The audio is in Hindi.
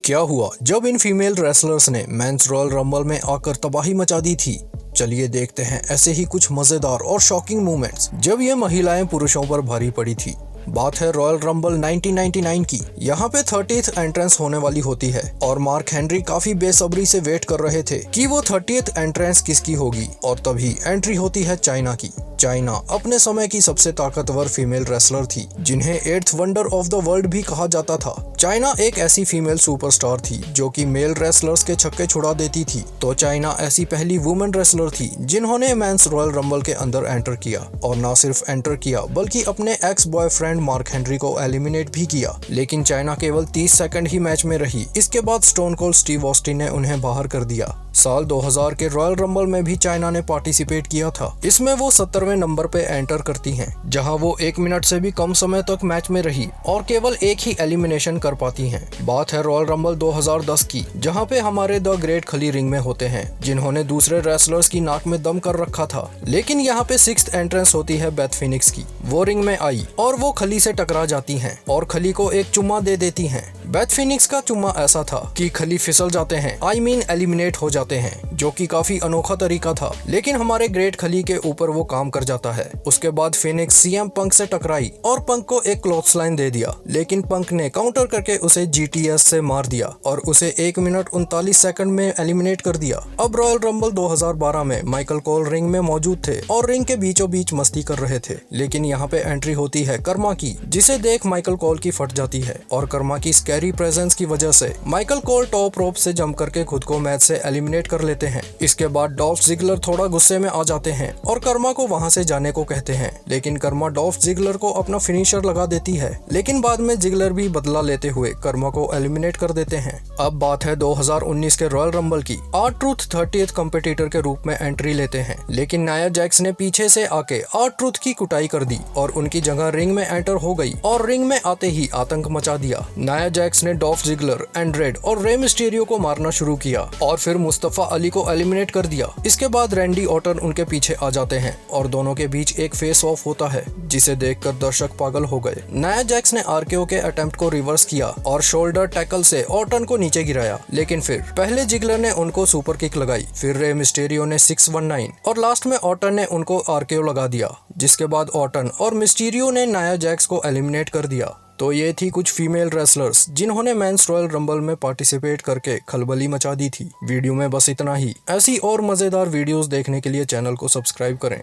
क्या हुआ जब इन फीमेल रेसलर्स ने मेंस रॉयल रंबल में आकर तबाही मचा दी थी। चलिए देखते हैं ऐसे ही कुछ मजेदार और शॉकिंग मोमेंट्स जब ये महिलाएं पुरुषों पर भारी पड़ी थी। बात है रॉयल रंबल 1999 की। यहाँ पे 30th एंट्रेंस होने वाली होती है और मार्क हेनरी काफी बेसब्री से वेट कर रहे थे कि वो 30th एंट्रेंस किसकी होगी, और तभी एंट्री होती है चाइना की। चाइना अपने समय की सबसे ताकतवर फीमेल रेसलर थी, जिन्हें 8th wonder of the world भी कहा जाता था। चाइना एक ऐसी फीमेल सुपरस्टार थी जो कि मेल रेसलर्स के छक्के छुड़ा देती थी। तो चाइना ऐसी पहली वुमेन रेसलर थी जिन्होंने मेंस रॉयल रंबल के अंदर एंटर किया, और न सिर्फ एंटर किया बल्कि अपने एक्स बॉयफ्रेंड मार्क हेनरी को एलिमिनेट भी किया। लेकिन चाइना केवल 30 सेकंड ही मैच में रही। इसके बाद स्टोन कोल्ड स्टीव ऑस्टिन ने उन्हें बाहर कर दिया। साल 2000 के रॉयल रंबल में भी चाइना ने पार्टिसिपेट किया था। इसमें वो 70वें नंबर पे एंटर करती हैं, जहां वो 1 मिनट से भी कम समय तक मैच में रही और केवल एक ही एलिमिनेशन कर पाती हैं। बात है रॉयल रंबल 2010 की, जहां पे हमारे द ग्रेट खली रिंग में होते हैं, जिन्होंने दूसरे रेसलर्स की नाक में दम कर रखा था। लेकिन यहाँ पे 6th एंट्रेंस होती है बेथ फिनिक्स की। वो रिंग में आई और वो खली से टकरा जाती हैं और खली को एक चुम्मा दे देती हैं। बेथ फिनिक्स का चुम्मा ऐसा था कि खली फिसल जाते हैं, एलिमिनेट हो जाते हैं, जो कि काफी अनोखा तरीका था। लेकिन हमारे ग्रेट खली के ऊपर वो काम कर जाता है। उसके बाद फिनिक्स सीएम पंक से टकराई और पंक को एक क्लॉथस्लाइन दे दिया, लेकिन पंक ने काउंटर करके उसे जीटीएस से मार दिया और उसे 1 मिनट 39 सेकंड में एलिमिनेट कर दिया। अब रॉयल रंबल 2012 में माइकल कोल रिंग में मौजूद थे और रिंग के बीचों बीच मस्ती कर रहे थे। लेकिन यहाँ पे एंट्री होती है कर्मा की, जिसे देख माइकल कोल की फट जाती है, और कर्मा की स्कैरी प्रेजेंस की वजह से माइकल कोल टॉप रोप से जंप करके खुद को मैच से एलिमिनेट कर लेते हैं। इसके बाद डॉल्फ जिगलर थोड़ा गुस्से में आ जाते हैं और कर्मा को वहां से जाने को कहते हैं, लेकिन कर्मा डॉल्फ जिगलर को अपना फिनिशर लगा देती है। लेकिन बाद में जिगलर भी बदला लेते हुए कर्मा को एलिमिनेट कर देते हैं। अब बात है 2019 के रॉयल रंबल की। R-Truth 30th कॉम्पिटिटर के रूप में एंट्री लेते हैं, लेकिन नाया जैक्स ने पीछे से आके R-Truth की कुटाई कर दी और उनकी जगह रिंग में एंटर हो गई और रिंग में आते ही आतंक मचा दिया। नाया जैक्स ने डॉल्फ जिगलर, एंड्रेड और रे मिस्टीरियो को मारना शुरू किया और फिर मुस्तफा अली को एलिमिनेट कर दिया। इसके बाद रैंडी ऑर्टन उनके पीछे आ जाते हैं और दोनों के बीच एक फेस ऑफ होता है, जिसे देखकर दर्शक पागल हो गए। नाया जैक्स ने आरकेओ के अटेम्प्ट को रिवर्स किया और शोल्डर टैकल से ऑर्टन को नीचे गिराया, लेकिन फिर पहले जिगलर ने उनको सुपर किक लगाई, फिर रे मिस्टीरियो ने 619 और लास्ट में ऑर्टन ने उनको आरकेओ लगा दिया, जिसके बाद ऑर्टन और मिस्टीरियो ने नाया जैक्स को एलिमिनेट कर दिया। तो ये थी कुछ फीमेल रेसलर्स जिन्होंने मेंस रॉयल रंबल में पार्टिसिपेट करके खलबली मचा दी थी। वीडियो में बस इतना ही। ऐसी और मजेदार वीडियोस देखने के लिए चैनल को सब्सक्राइब करें।